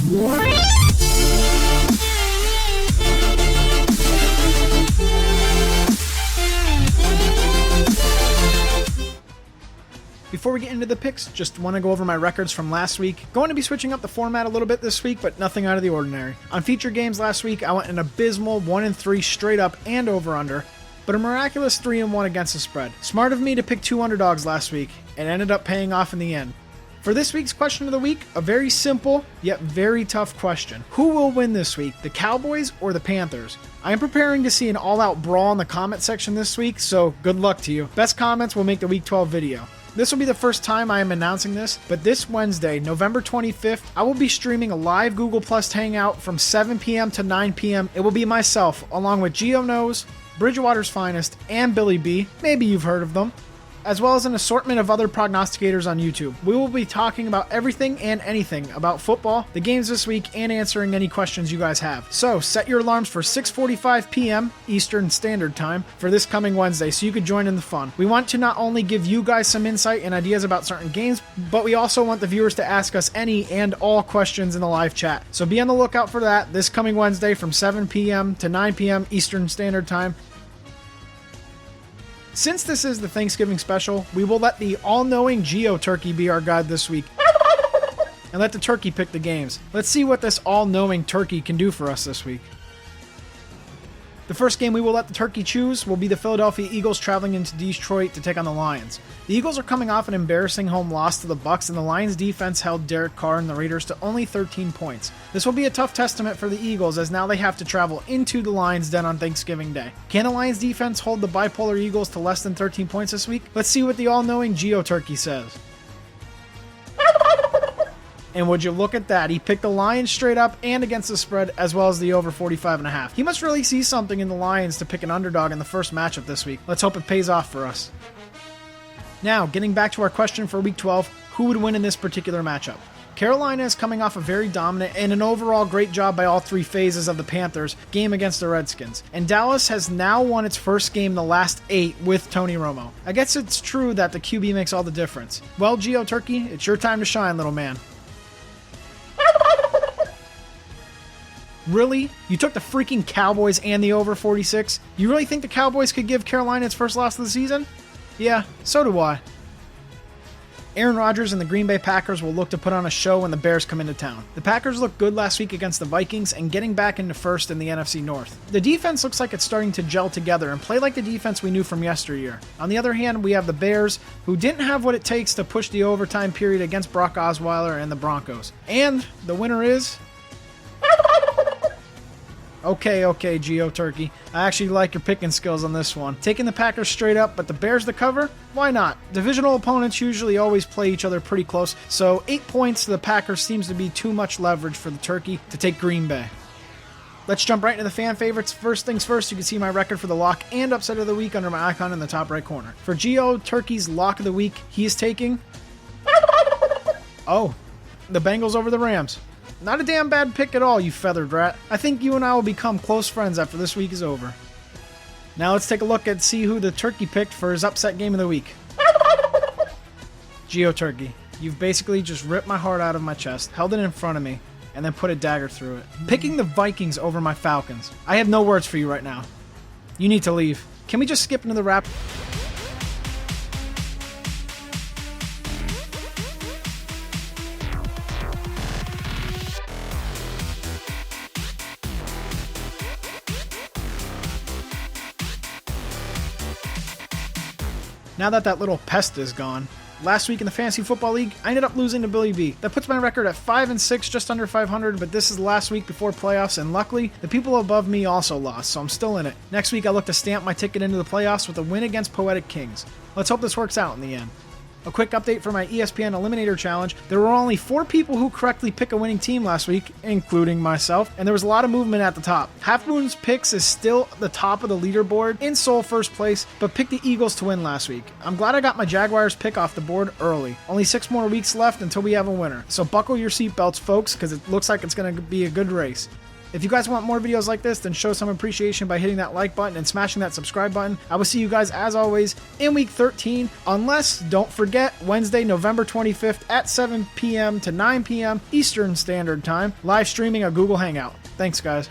Before we get into the picks, just want to go over my records from last week. Going to be switching up the format a little bit this week, but nothing out of the ordinary. On featured games last week, I went an abysmal 1-3 straight up and over-under, but a miraculous 3-1 against the spread. Smart of me to pick 2 underdogs last week, and ended up paying off in the end. For this week's question of the week, a very simple yet very tough question. Who will win this week, the Cowboys or the Panthers? I am preparing to see an all-out brawl in the comment section this week, so good luck to you. Best comments will make the Week 12 video. This will be the first time I am announcing this, but this Wednesday, November 25th, I will be streaming a live Google Plus Hangout from 7 p.m. to 9 p.m. It will be myself, along with Gio Knows, BridgewatersFinest, and Billy B, maybe you've heard of them, as well as an assortment of other prognosticators on YouTube. We will be talking about everything and anything about football, the games this week, and answering any questions you guys have. So set your alarms for 6:45 p.m. Eastern Standard Time for this coming Wednesday so you could join in the fun. We want to not only give you guys some insight and ideas about certain games, but we also want the viewers to ask us any and all questions in the live chat. So be on the lookout for that this coming Wednesday from 7 p.m. to 9 p.m. Eastern Standard Time. Since this is the Thanksgiving special, we will let the all-knowing Gio Turkey be our guide this week. And let the turkey pick the games. Let's see what this all-knowing turkey can do for us this week. The first game we will let the turkey choose will be the Philadelphia Eagles traveling into Detroit to take on the Lions. The Eagles are coming off an embarrassing home loss to the Bucs, and the Lions defense held Derek Carr and the Raiders to only 13 points. This will be a tough testament for the Eagles, as now they have to travel into the Lions' den on Thanksgiving Day. Can the Lions defense hold the bipolar Eagles to less than 13 points this week? Let's see what the all-knowing Gio Turkey says. And would you look at that, he picked the Lions straight up and against the spread, as well as the over 45.5. He must really see something in the Lions to pick an underdog in the first matchup this week. Let's hope it pays off for us. Now, getting back to our question for Week 12, who would win in this particular matchup? Carolina is coming off a very dominant and an overall great job by all 3 phases of the Panthers game against the Redskins. And Dallas has now won its first game in the last 8 with Tony Romo. I guess it's true that the QB makes all the difference. Well, Gio Turkey, it's your time to shine, little man. Really? You took the freaking Cowboys and the over 46? You really think the Cowboys could give Carolina its first loss of the season? Yeah, so do I. Aaron Rodgers and the Green Bay Packers will look to put on a show when the Bears come into town. The Packers looked good last week against the Vikings and getting back into first in the NFC North. The defense looks like it's starting to gel together and play like the defense we knew from yesteryear. On the other hand, we have the Bears, who didn't have what it takes to push the overtime period against Brock Osweiler and the Broncos. And the winner is... Okay, Gio Turkey. I actually like your picking skills on this one. Taking the Packers straight up, but the Bears to cover? Why not? Divisional opponents usually always play each other pretty close, so 8 points to the Packers seems to be too much leverage for the Turkey to take Green Bay. Let's jump right into the fan favorites. First things first, you can see my record for the lock and upset of the week under my icon in the top right corner. For Gio Turkey's lock of the week, he is taking... Oh, the Bengals over the Rams. Not a damn bad pick at all, you feathered rat. I think you and I will become close friends after this week is over. Now let's take a look and see who the turkey picked for his upset game of the week. Gio Turkey, you've basically just ripped my heart out of my chest, held it in front of me, and then put a dagger through it. Picking the Vikings over my Falcons. I have no words for you right now. You need to leave. Can we just skip into the wrap? Now that little pest is gone. Last week in the Fantasy Football League, I ended up losing to Billy B. That puts my record at 5-6, just under 500, but this is the last week before playoffs, and luckily, the people above me also lost, so I'm still in it. Next week, I look to stamp my ticket into the playoffs with a win against Poetic Kings. Let's hope this works out in the end. A quick update for my ESPN Eliminator Challenge. There were only 4 people who correctly picked a winning team last week, including myself, and there was a lot of movement at the top. Halfmoon's picks is still at the top of the leaderboard, in sole first place, but picked the Eagles to win last week. I'm glad I got my Jaguars pick off the board early. Only 6 more weeks left until we have a winner, so buckle your seatbelts, folks, because it looks like it's going to be a good race. If you guys want more videos like this, then show some appreciation by hitting that like button and smashing that subscribe button. I will see you guys, as always, in week 13, unless, don't forget, Wednesday, November 25th at 7 p.m. to 9 p.m. Eastern Standard Time, live streaming a Google Hangout. Thanks, guys.